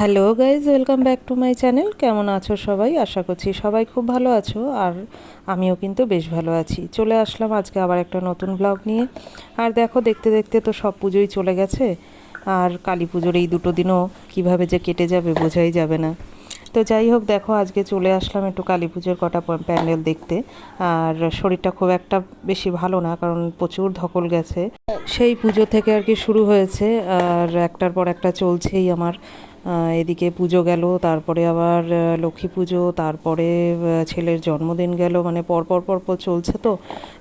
Hello guys, welcome back to my channel. কেমন আছো সবাই? আশা করছি সবাই খুব ভালো আছো, আর আমিও কিন্তু বেশ ভালো আছি। চলে আসলাম আজকে আবার একটা নতুন ব্লগ নিয়ে। আর দেখো, দেখতে দেখতে তো সব পুজোই চলে গেছে, আর কালী পুজোর এই দুটো দিনও কীভাবে যে কেটে যাবে বোঝাই যাবে না। তো যাই হোক, দেখো আজকে চলে আসলাম একটু কালী পুজোর কটা প্যান্ডেল দেখতে। আর শরীরটা খুব একটা বেশি ভালো না, কারণ প্রচুর ধকল গেছে। সেই পুজো থেকে আর কি শুরু হয়েছে, আর একটার পর একটা চলছেই আমার। এদিকে পুজো গেল, তারপরে আবার লক্ষ্মী পুজো, তারপরে ছেলের জন্মদিন গেল, মানে পরপর পরপর চলছে। তো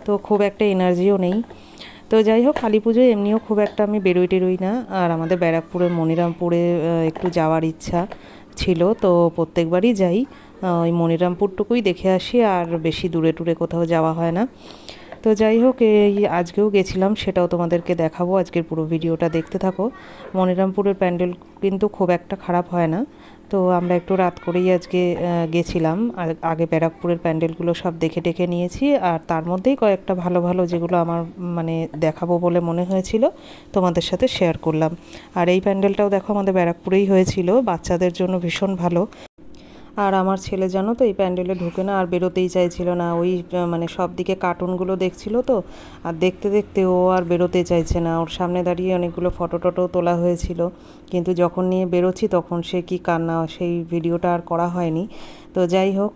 তো খুব একটা এনার্জিও নেই। তো যাই হোক, কালী পুজোয় এমনিও খুব একটা আমি বেরোই না। আর আমাদের ব্যারাকপুরের মনিরামপুরে একটু যাওয়ার ইচ্ছা ছিল, তো প্রত্যেকবারই যাই। ওই মনিরামপুরটুকুই দেখে আসি, আর বেশি দূরে টুরে কোথাও যাওয়া হয় না। তো যাই হোক, এই আজকেও গেছিলাম, সেটাও তোমাদেরকে দেখাবো। আজকের পুরো ভিডিওটা দেখতে থাকো। মনিরামপুরের প্যান্ডেল কিন্তু খুব একটা খারাপ হয় না। তো আমরা একটু রাত করেই আজকে গেছিলাম। আর আগে ব্যারাকপুরের প্যান্ডেলগুলো সব দেখে টেকে নিয়েছি, আর তার মধ্যেই কয়েকটা ভালো ভালো যেগুলো আমার মানে দেখাবো বলে মনে হয়েছিল তোমাদের সাথে শেয়ার করলাম। আর এই প্যান্ডেলটাও দেখো আমাদের ব্যারাকপুরেই হয়েছিল, বাচ্চাদের জন্য ভীষণ ভালো। আর আমার ছেলে জানো তো এই প্যান্ডেলে ঢুকে না, আর বেরোতেই চাইছিল না। ওই মানে সব দিকে কার্টুনগুলো দেখছিল তো, আর দেখতে দেখতে ও আর বেরোতে চাইছে না। ওর সামনে দাঁড়িয়ে অনেকগুলো ফটো টটো তোলা হয়েছিল, কিন্তু যখন নিয়ে বেরোচ্ছি তখন সে কি কান্না, সেই ভিডিওটা আর করা হয়নি। তো যাই হোক,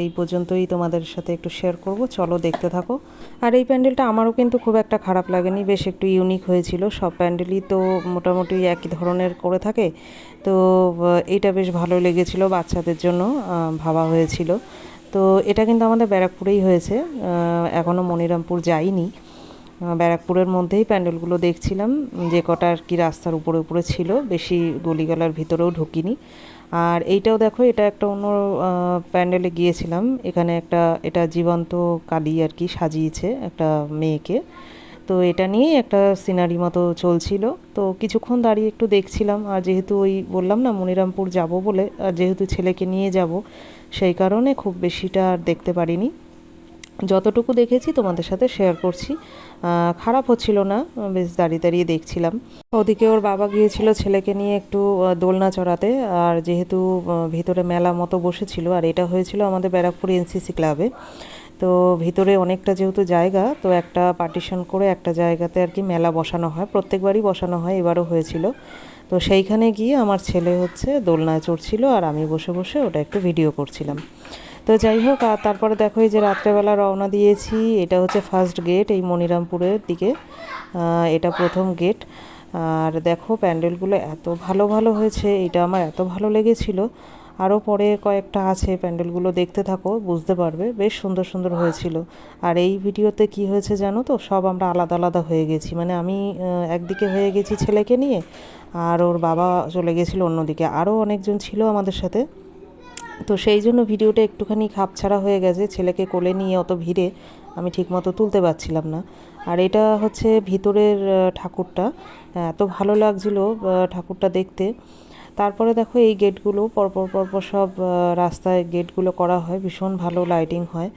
এই পর্যন্তই তোমাদের সাথে একটু শেয়ার করব, চলো দেখতে থাকো। আর এই প্যান্ডেলটা আমারও কিন্তু খুব একটা খারাপ লাগেনি, বেশ একটু ইউনিক হয়েছিল। সব প্যান্ডেলই তো মোটামুটি একই ধরনের করে থাকে, তো এটা বেশ ভালো লেগেছিল, বাচ্চাদের জন্য ভাবা হয়েছিল। তো এটা কিন্তু আমাদের ব্যারাকপুরেই হয়েছে, এখনও মনিরামপুর যাইনি। ব্যারাকপুরের মধ্যেই প্যান্ডেলগুলো দেখছিলাম, যে কটা আর কি রাস্তার উপরে উপরে ছিল, বেশি গলিগালার ভিতরেও ঢুকিনি। আর এইটাও দেখো, এটা একটা অন্য প্যান্ডেলে গিয়েছিলাম। এখানে একটা, এটা জীবন্ত কালী আর কি সাজিয়েছে একটা মেয়েকে। তো এটা নিয়েই একটা সিনারি মতো চলছিল। তো কিছুক্ষণ দাঁড়িয়ে একটু দেখছিলাম। আর যেহেতু ওই বললাম না মনিরামপুর যাব বলে, আর যেহেতু ছেলেকে নিয়ে যাব, সেই কারণে খুব বেশিটা আর দেখতে পারিনি। যতটুকু দেখেছি তোমাদের সাথে শেয়ার করছি। খারাপ হচ্ছিল না, বেশ দাঁড়িয়ে দাঁড়িয়ে দেখছিলাম। ওদিকে ওর বাবা গিয়েছিল ছেলেকে নিয়ে একটু দোলনা চড়াতে। আর যেহেতু ভিতরে মেলা মতো বসেছিল, আর এটা হয়েছিল আমাদের ব্যারাকপুর এনসিসি ক্লাবে। তো ভিতরে অনেকটা যেহেতু জায়গা, তো একটা পার্টিশন করে একটা জায়গাতে আর কি মেলা বসানো হয়, প্রত্যেকবারই বসানো হয়, এবারও হয়েছিল। তো সেইখানে গিয়ে আমার ছেলে হচ্ছে দোলনায় চড়ছিল, আর আমি বসে বসে ওটা একটু ভিডিও করছিলাম। তো যাই হোক, আর তারপরে দেখো এই যে রাত্রেবেলা রওনা দিয়েছি। এটা হচ্ছে ফার্স্ট গেট এই মনিরামপুরের দিকে, এটা প্রথম গেট। আর দেখো প্যান্ডেলগুলো এত ভালো ভালো হয়েছে, এটা আমার এত ভালো লেগেছিল। আরও পরে কয়েকটা আছে, প্যান্ডেলগুলো দেখতে থাকো, বুঝতে পারবে, বেশ সুন্দর সুন্দর হয়েছিল। আর এই ভিডিওতে কি হয়েছে জানো তো, সব আমরা আলাদা আলাদা হয়ে গেছি, মানে আমি একদিকে হয়ে গেছি ছেলেকে নিয়ে, আর ওর বাবা চলে গেছিলো অন্যদিকে, আরও অনেকজন ছিল আমাদের সাথে। তো সেই জন্য ভিডিওটা একটুখানি খাপছাড়া হয়ে গেছে, ছেলেকে কোলে নিয়ে অত ভিড়ে আমি ঠিকমতো তুলতে পারছিলাম না। আর এটা হচ্ছে ভিতরের ঠাকুরটা, এত ভালো লাগছিল ঠাকুরটা দেখতে। তারপরে দেখো এই গেটগুলো পরপর পরপর সব রাস্তায় গেটগুলো করা হয়, ভীষণ ভালো লাইটিং হয়।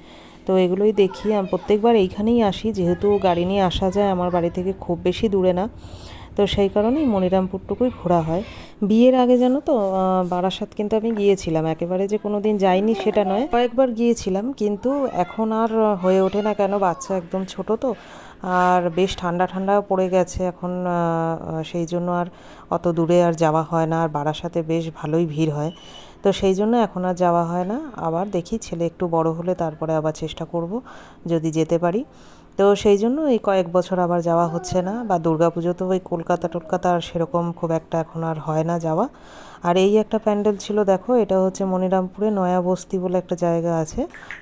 তো এগুলোই দেখি, আমি প্রত্যেকবার এইখানেই আসি, যেহেতু গাড়ি নিয়ে আসা যায়, আমার বাড়ি থেকে খুব বেশি দূরে না। তো সেই কারণেই মনিরামপুরটুকুই ঘোরা হয়। বিয়ের আগে জানো তো বারাসাত কিন্তু আমি গিয়েছিলাম, একেবারে যে কোনো দিন যাইনি সেটা নয়, কয়েকবার গিয়েছিলাম, কিন্তু এখন আর হয়ে ওঠে না, কেন বাচ্চা একদম ছোট তো। আর বেশ ঠান্ডা ঠান্ডাও পড়ে গেছে এখন, সেই জন্য আর অত দূরে আর যাওয়া হয় না। আর বারাসাতে বেশ ভালোই ভিড় হয়, তো সেই জন্য এখন আর যাওয়া হয় না। আবার দেখি ছেলে একটু বড় হলে তারপরে আবার চেষ্টা করব, যদি যেতে পারি। তো সেই জন্য এই কয়েক বছর আবার যাওয়া হচ্ছে না। বা দুর্গাপুজো তো ওই কলকাতা টলকাতা আর সেরকম খুব একটা এখন আর হয় না যাওয়া। আর এই একটা প্যান্ডেল ছিল দেখো, এটা হচ্ছে মনিরামপুরে নয়া বস্তি বলে একটা জায়গা আছে,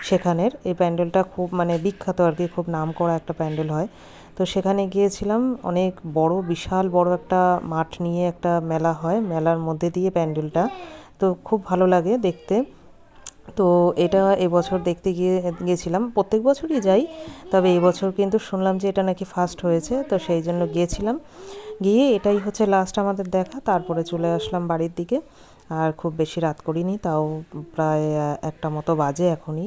সেখানের এই প্যান্ডেলটা খুব মানে বিখ্যাত আর কি, খুব নাম করা একটা প্যান্ডেল হয়। তো সেখানে গিয়েছিলাম, অনেক বড়, বিশাল বড় একটা মাঠ নিয়ে একটা মেলা হয়, মেলার মধ্যে দিয়ে প্যান্ডেলটা, তো খুব ভালো লাগে দেখতে। তো এটা এবছর দেখতে গিয়েছিলাম, প্রত্যেক বছরই যাই, তবে এবছর কিন্তু শুনলাম যে এটা নাকি ফার্স্ট হয়েছে, তো সেই জন্য গিয়েছিলাম। গিয়ে এটাই হচ্ছে লাস্ট আমাদের দেখা, তারপরে চলে আসলাম বাড়ির দিকে। আর খুব বেশি রাত করিনি, তাও প্রায় একটা মতো বাজে এখনই,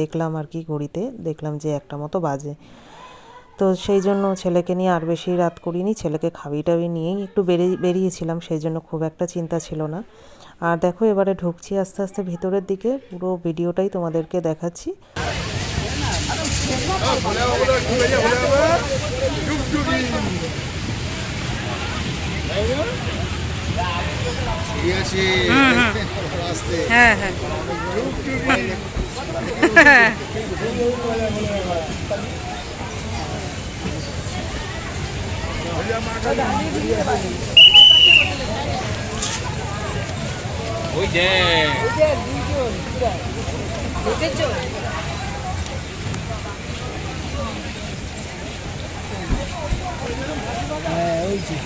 দেখলাম আর কি ঘড়িতে, দেখলাম যে একটা মতো বাজে। তো সেই জন্য ছেলেকে নিয়ে আর বেশি রাত করিনি, ছেলেকে খাবি টাবি নিয়েই একটু বেরিয়েছিলাম, সেই জন্য খুব একটা চিন্তা ছিল না। আর দেখো এবারে ঢুকছি আস্তে আস্তে ভিতরের দিকে, পুরো ভিডিওটাই তোমাদেরকে দেখাচ্ছি। হ্যাঁ হ্যাঁ ওই যে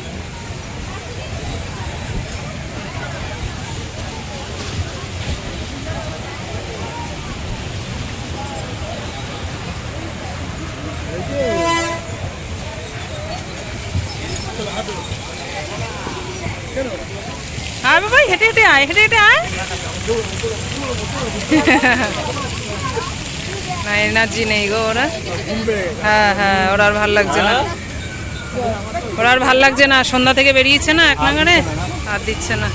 আর বাবা হেঁটে হেঁটে আয়, হেঁটে হেঁটে আয়। না এনার্জি নেই গো ওরা। হ্যাঁ হ্যাঁ, ওরা আর ভাল লাগছে না, ওরা আর ভাল লাগছে না। সন্ধ্যা থেকে বেরিয়েছে না এক নাগারে, আর দিচ্ছে না।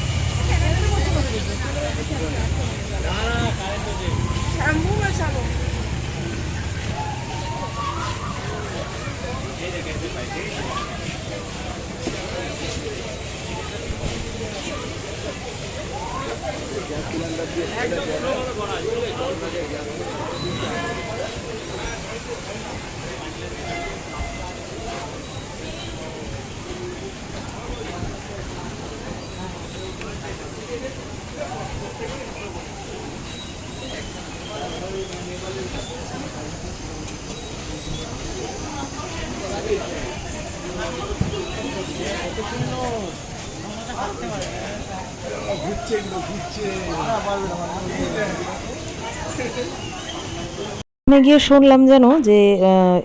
গিয়ে শুনলাম যেন যে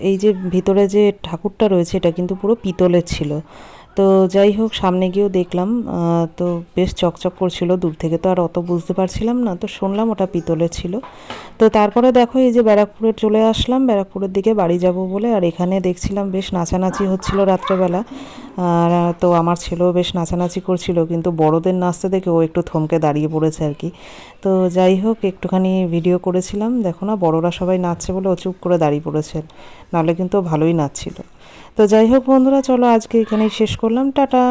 এই যে ভিতরে যে ঠাকুরটা রয়েছে এটা কিন্তু পুরো পিতলের ছিল। তো যাই হোক, সামনে গিয়েও দেখলাম, তো বেশ চকচক করছিল, দূর থেকে তো আর অত বুঝতে পারছিলাম না, তো শুনলাম ওটা পিতলের ছিল। তো তারপরে দেখো এই যে ব্যারাকপুরে চলে আসলাম, ব্যারাকপুরের দিকে বাড়ি যাব বলে। আর এখানে দেখছিলাম বেশ নাচানাচি হচ্ছিল রাত্রেবেলা, আর তো আমার ছেলেও বেশ নাচানাচি করছিল, কিন্তু বড়দের নাচতে দেখে ও একটু থমকে দাঁড়িয়ে পড়েছে আর কি। তো যাই হোক, একটুখানি ভিডিও করেছিলাম, দেখো না বড়রা সবাই নাচছে বলে ও চুপ করে দাঁড়িয়ে পড়েছেন, নাহলে কিন্তু ভালোই নাচছিল। তো যাই হোক বন্ধুরা, চলো আজকে এখানেই শেষ করলাম, টাটা।